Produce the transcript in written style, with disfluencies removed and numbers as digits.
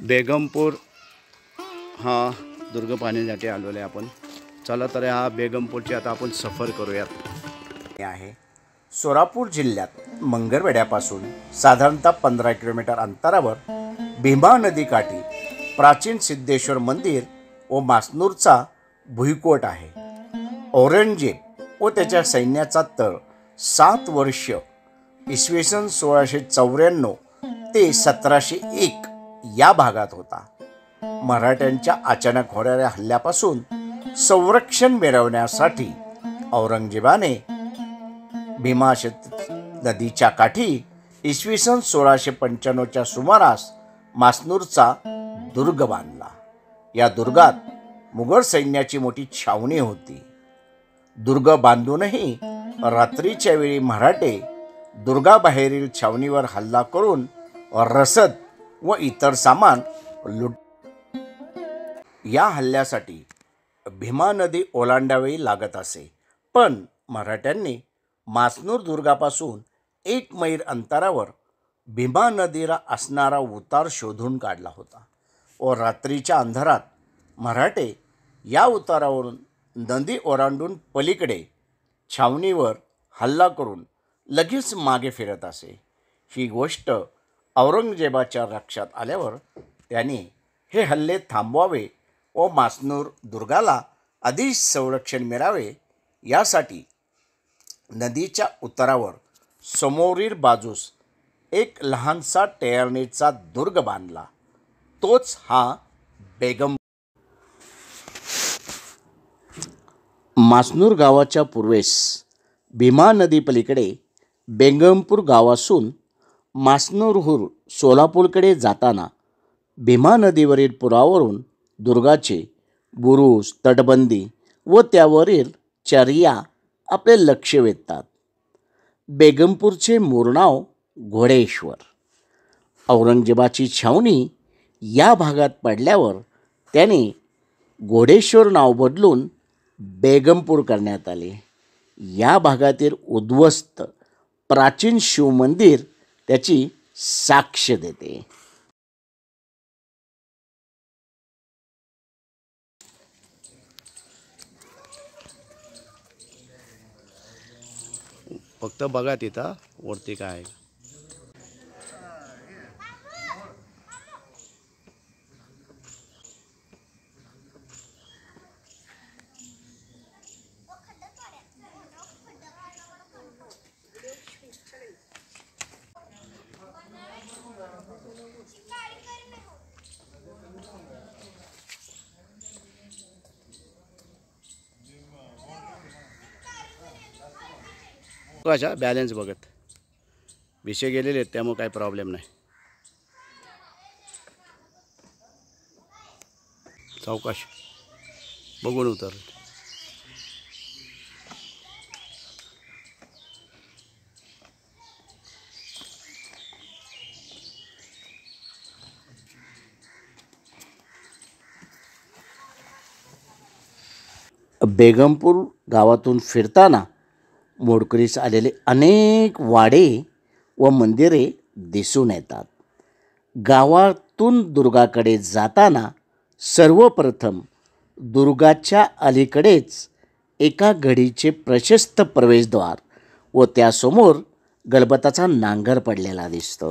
बेगमपूर हा दुर्ग पाहण्यासाठी आलेलो आहे आपण। चला तर हा बेगमपूरची आता आपण सफर करूयात। आहे सोलापूर जिल्ह्यात मंगळवेढ्यापासून साधारणतः 15 किलोमीटर अंतरावर भीमा नदी काठी प्राचीन सिद्धेश्वर मंदिर व मासनूरचा भुईकोट आहे। औरंगजेब व त्याच्या सैन्याचा तळ 7 वर्ष इसवी सन 1694 ते 1701 या भागात होता। मराठ्यांच्या अचानक होणाऱ्या हल्ल्यापासून संरक्षण मिळवण्यासाठी औरंगजेबाने भीमा नदीच्या काठी इसवी सन 1695च्या सुमारास मासनूरचा दुर्ग बांधला। या दुर्गात मुघल सैन्याची मोठी छावणी होती। दुर्ग बांधूनही रात्रीच्या वेळी मराठे दुर्गाबाहेरील छावणीवर हल्ला करून रसद व इतर सामान लूट। या हल्ल्यासाठी भीमा नदी ओलांडावी लागत असे, पण मराठ्यांनी मासनूर दुर्गापासून 1 मैल अंतरावर भीमा नदीला असणारा उतार शोधून काढला होता व रात्रीच्या अंधारात मराठे या उतारावरून नदी ओलांडून पलीकडे छावणीवर हल्ला करून लगेच मागे फिरत असे। ही गोष्ट औरंगजेबाच्या लक्षात आल्यावर त्याने हे हल्ले थांबवावे व मासनूर दुर्गाला अधिक संरक्षण मिळावे यासाठी नदीच्या उतारावर समोरील बाजूस एक लहानसा टेरणीचा दुर्ग बांधला। तोच हा बेगम। मासनूर गावाच्या पूर्वेस भीमा नदी पलीकडे बेगमपूर गाव असून मासनूरहून सोलापूरकडे जाताना भीमा नदीवरील पुलावरून दुर्गाचे बुरुज, तटबंदी व त्यावरील चर्या आपले लक्ष वेधतात। बेगमपूरचे मूळ नाव घोडेश्वर। औरंगजेबाची छावणी या भागात पडल्यावर त्याने घोडेश्वर नाव बदलून बेगमपूर करण्यात आले। या भागातील उद्ध्वस्त प्राचीन शिव मंदिर त्याची साक्ष देते। फक्त बघा तिथं वरती काय आहे। अशा बॅलन्स बघत विषय गेलेले आहेत, त्यामुळे काही प्रॉब्लेम नाही। सावकाश बघून उतर। बेगमपूर गावातून फिरताना मोडकरीस आलेले अनेक वाडे व मंदिरे दिसून येतात। गावातून दुर्गाकडे जाताना सर्वप्रथम दुर्गाच्या अलीकडेच एका गडीचे प्रशस्त प्रवेशद्वार व त्यासमोर गलबताचा नांगर पडलेला दिसतो।